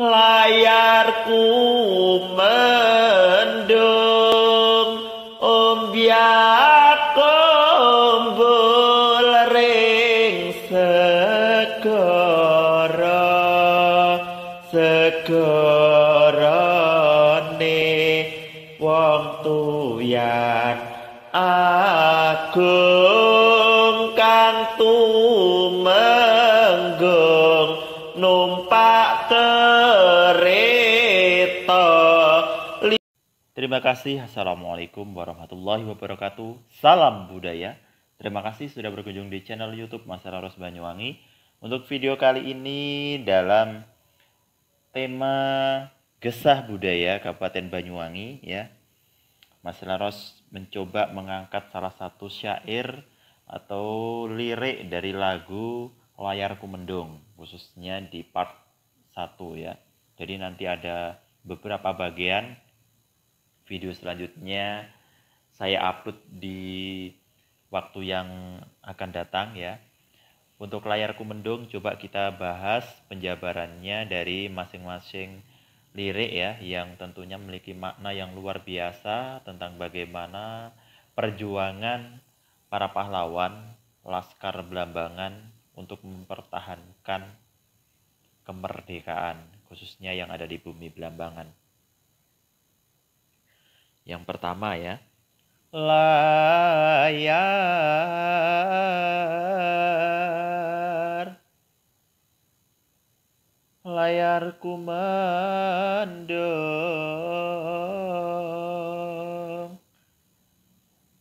Layarku mendung ombyak kumpul ring segarane wong tuyan agung kang tumenggung numpak kereta. Terima kasih. Assalamualaikum warahmatullahi wabarakatuh. Salam budaya. Terima kasih sudah berkunjung di channel YouTube Mas Laros Banyuwangi. Untuk video kali ini dalam tema Gesah Budaya Kabupaten Banyuwangi ya. Mas Laros mencoba mengangkat salah satu syair atau lirik dari lagu Layarku Mendung, khususnya di part 1 ya. Jadi nanti ada beberapa bagian video selanjutnya saya upload di waktu yang akan datang ya. Untuk Layarku Mendung coba kita bahas penjabarannya dari masing-masing lirik ya, yang tentunya memiliki makna yang luar biasa tentang bagaimana perjuangan para pahlawan Laskar Belambangan untuk mempertahankan kemerdekaan, khususnya yang ada di bumi Belambangan. Yang pertama ya, layarku mendung.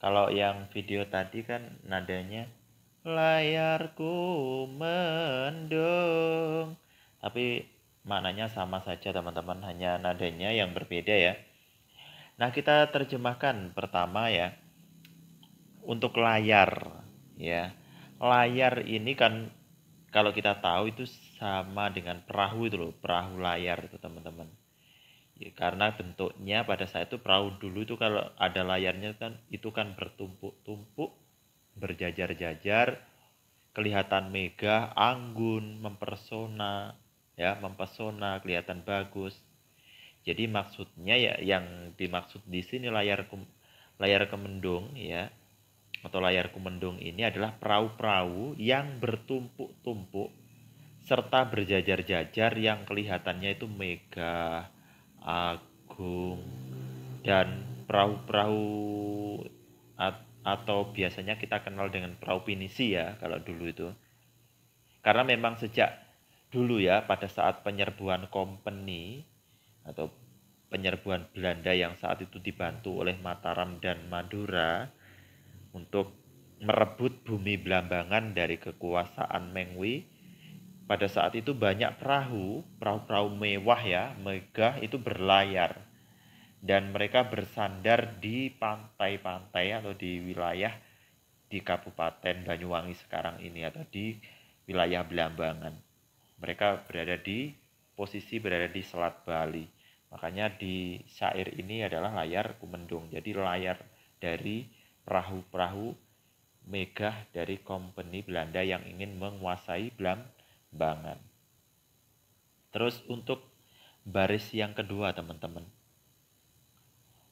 Kalau yang video tadi kan nadanya layarku mendung, tapi maknanya sama saja teman-teman, hanya nadanya yang berbeda ya. Nah, kita terjemahkan pertama ya, untuk layar ya. Layar ini kan kalau kita tahu itu sama dengan perahu itu loh, perahu layar itu teman-teman ya, karena bentuknya pada saat itu perahu dulu itu kalau ada layarnya kan itu kan bertumpuk-tumpuk, berjajar-jajar, kelihatan megah, anggun, mempesona ya, mempesona, kelihatan bagus. Jadi maksudnya ya, yang dimaksud di sini layar kemendung ya, atau layarku mendung ini adalah perahu-perahu yang bertumpuk-tumpuk serta berjajar-jajar yang kelihatannya itu megah, agung, dan perahu-perahu atau biasanya kita kenal dengan perahu pinisi ya kalau dulu itu. Karena memang sejak dulu ya, pada saat penyerbuan company atau penyerbuan Belanda yang saat itu dibantu oleh Mataram dan Madura untuk merebut bumi Belambangan dari kekuasaan Mengwi, pada saat itu banyak perahu-perahu mewah ya, megah itu berlayar, dan mereka bersandar di pantai-pantai atau di wilayah di Kabupaten Banyuwangi sekarang ini atau di wilayah Belambangan. Mereka berada di Selat Bali. Makanya di syair ini adalah layarku mendung. Jadi layar dari perahu-perahu megah dari company Belanda yang ingin menguasai Belambangan. Terus untuk baris yang kedua teman-teman.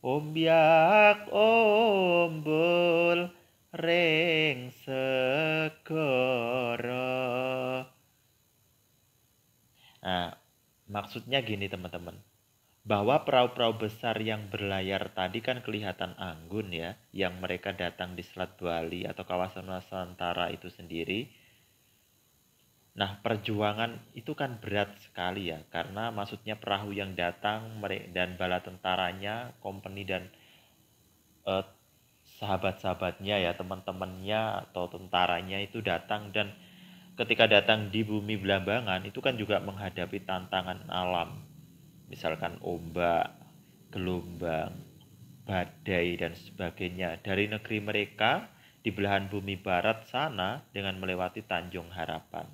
Ombyak ombul ring segara. Nah, maksudnya gini teman-teman, bahwa perahu-perahu besar yang berlayar tadi kan kelihatan anggun ya, yang mereka datang di Selat Bali atau kawasan Nusantara itu sendiri. Nah, perjuangan itu kan berat sekali ya, karena maksudnya perahu yang datang dan bala tentaranya, company dan sahabat-sahabatnya ya, teman-temannya atau tentaranya itu datang, dan ketika datang di bumi Belambangan itu kan juga menghadapi tantangan alam, misalkan ombak, gelombang, badai dan sebagainya dari negeri mereka di belahan bumi barat sana dengan melewati Tanjung Harapan.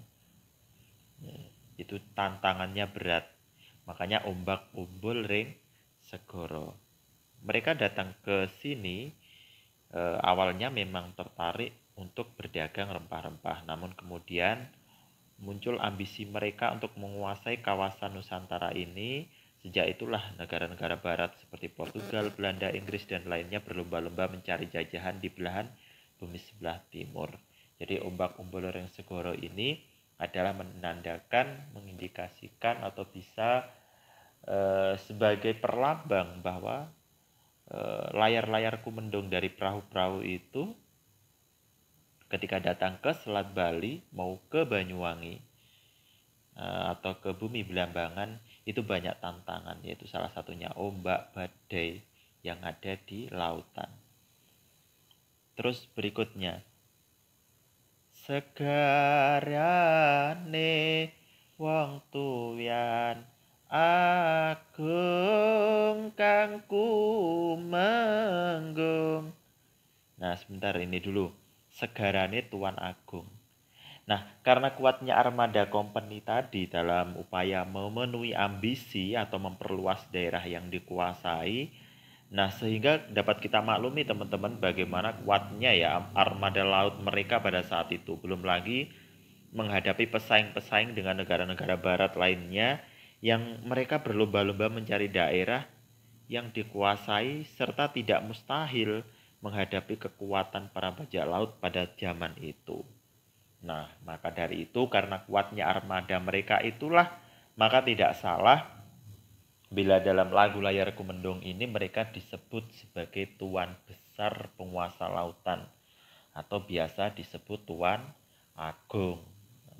Itu tantangannya berat, makanya ombak umbul ring segoro. Mereka datang ke sini awalnya memang tertarik untuk berdagang rempah-rempah, namun kemudian muncul ambisi mereka untuk menguasai kawasan Nusantara ini. Sejak itulah negara-negara barat seperti Portugal, Belanda, Inggris, dan lainnya berlomba-lomba mencari jajahan di belahan bumi sebelah timur. Jadi ombak Umboloreng Segoro ini adalah menandakan, mengindikasikan atau bisa sebagai perlambang bahwa layar-layar Kumendung dari perahu-perahu itu ketika datang ke Selat Bali mau ke Banyuwangi atau ke bumi Belambangan itu banyak tantangan, yaitu salah satunya ombak badai yang ada di lautan. Terus berikutnya, segarane wong tuyan agung kang kumenggung. Nah sebentar ini dulu, segarane Tuan Agung. Nah, karena kuatnya armada company tadi dalam upaya memenuhi ambisi atau memperluas daerah yang dikuasai, nah sehingga dapat kita maklumi teman-teman bagaimana kuatnya ya armada laut mereka pada saat itu. Belum lagi menghadapi pesaing-pesaing dengan negara-negara barat lainnya yang mereka berlomba-lomba mencari daerah yang dikuasai serta tidak mustahil menghadapi kekuatan para bajak laut pada zaman itu. Nah, maka dari itu karena kuatnya armada mereka itulah, maka tidak salah bila dalam lagu Layar Kumendung ini mereka disebut sebagai Tuan Besar Penguasa Lautan atau biasa disebut Tuan Agung.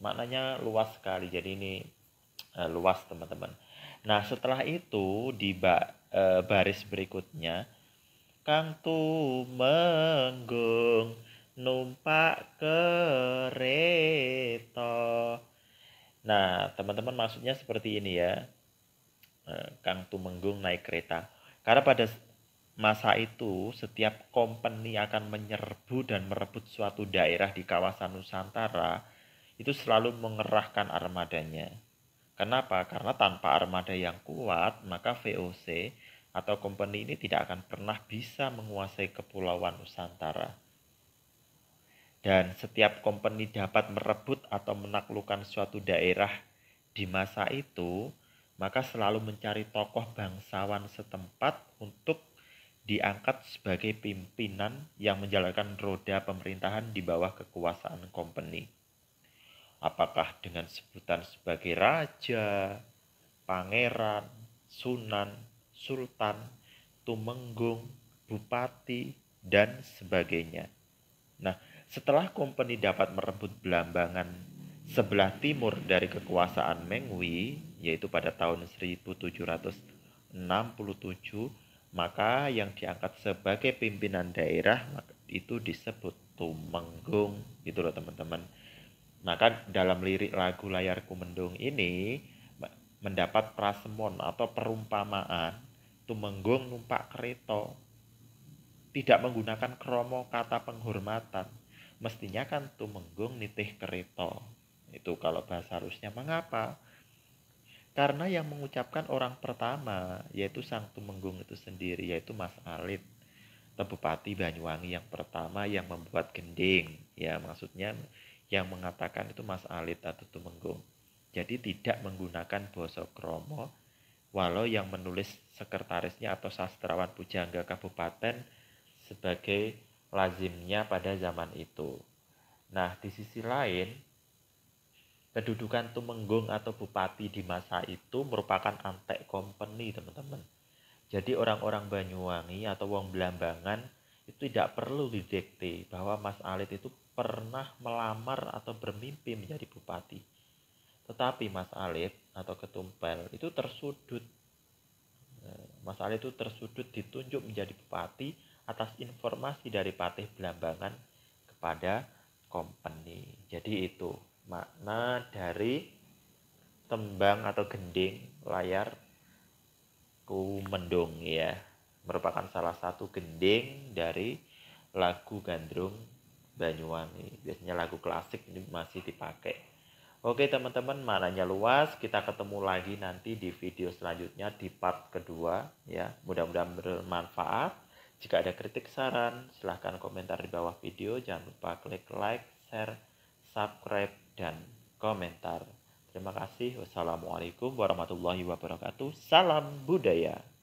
Maknanya luas sekali, jadi ini luas teman-teman. Nah, setelah itu di baris berikutnya, Kang Tumenggung numpak kereta. Nah, teman-teman maksudnya seperti ini ya. Kang Tumenggung naik kereta. Karena pada masa itu setiap company akan menyerbu dan merebut suatu daerah di kawasan Nusantara itu selalu mengerahkan armadanya. Kenapa? Karena tanpa armada yang kuat, maka VOC atau company ini tidak akan pernah bisa menguasai kepulauan Nusantara. Dan setiap company dapat merebut atau menaklukkan suatu daerah di masa itu, maka selalu mencari tokoh bangsawan setempat untuk diangkat sebagai pimpinan yang menjalankan roda pemerintahan di bawah kekuasaan company. Apakah dengan sebutan sebagai raja, pangeran, sunan, sultan, tumenggung, bupati, dan sebagainya. Nah, setelah company dapat merebut Belambangan sebelah timur dari kekuasaan Mengwi, yaitu pada tahun 1767, maka yang diangkat sebagai pimpinan daerah itu disebut Tumenggung, gitu loh teman-teman. Maka dalam lirik lagu Layar Kumendung ini mendapat prasemon atau perumpamaan Tumenggung numpak kereta, tidak menggunakan kromo kata penghormatan. Mestinya kan Tumenggung nitih kereta. Itu kalau bahasa harusnya. Mengapa? Karena yang mengucapkan orang pertama yaitu Sang Tumenggung itu sendiri, yaitu Mas Alit, Bupati Banyuwangi yang pertama yang membuat gending. Ya maksudnya yang mengatakan itu Mas Alit atau Tumenggung. Jadi tidak menggunakan basa kromo, walau yang menulis sekretarisnya atau sastrawan pujangga kabupaten sebagai lazimnya pada zaman itu. Nah, di sisi lain, kedudukan Tumenggung atau bupati di masa itu merupakan antek company, teman-teman. Jadi orang-orang Banyuwangi atau wong Belambangan itu tidak perlu didikte bahwa Mas Alit itu pernah melamar atau bermimpi menjadi bupati. Tetapi Mas Alit atau Ketumpel itu tersudut. Mas Alit itu tersudut ditunjuk menjadi bupati atas informasi dari Patih Belambangan kepada company. Jadi itu makna dari tembang atau gending Layar Kumendung ya. Merupakan salah satu gending dari lagu Gandrung Banyuwangi. Biasanya lagu klasik ini masih dipakai. Oke teman-teman, maknanya luas. Kita ketemu lagi nanti di video selanjutnya di part kedua ya. Mudah-mudahan bermanfaat. Jika ada kritik saran, silahkan komentar di bawah video. Jangan lupa klik like, share, subscribe, dan komentar. Terima kasih. Wassalamualaikum warahmatullahi wabarakatuh. Salam budaya.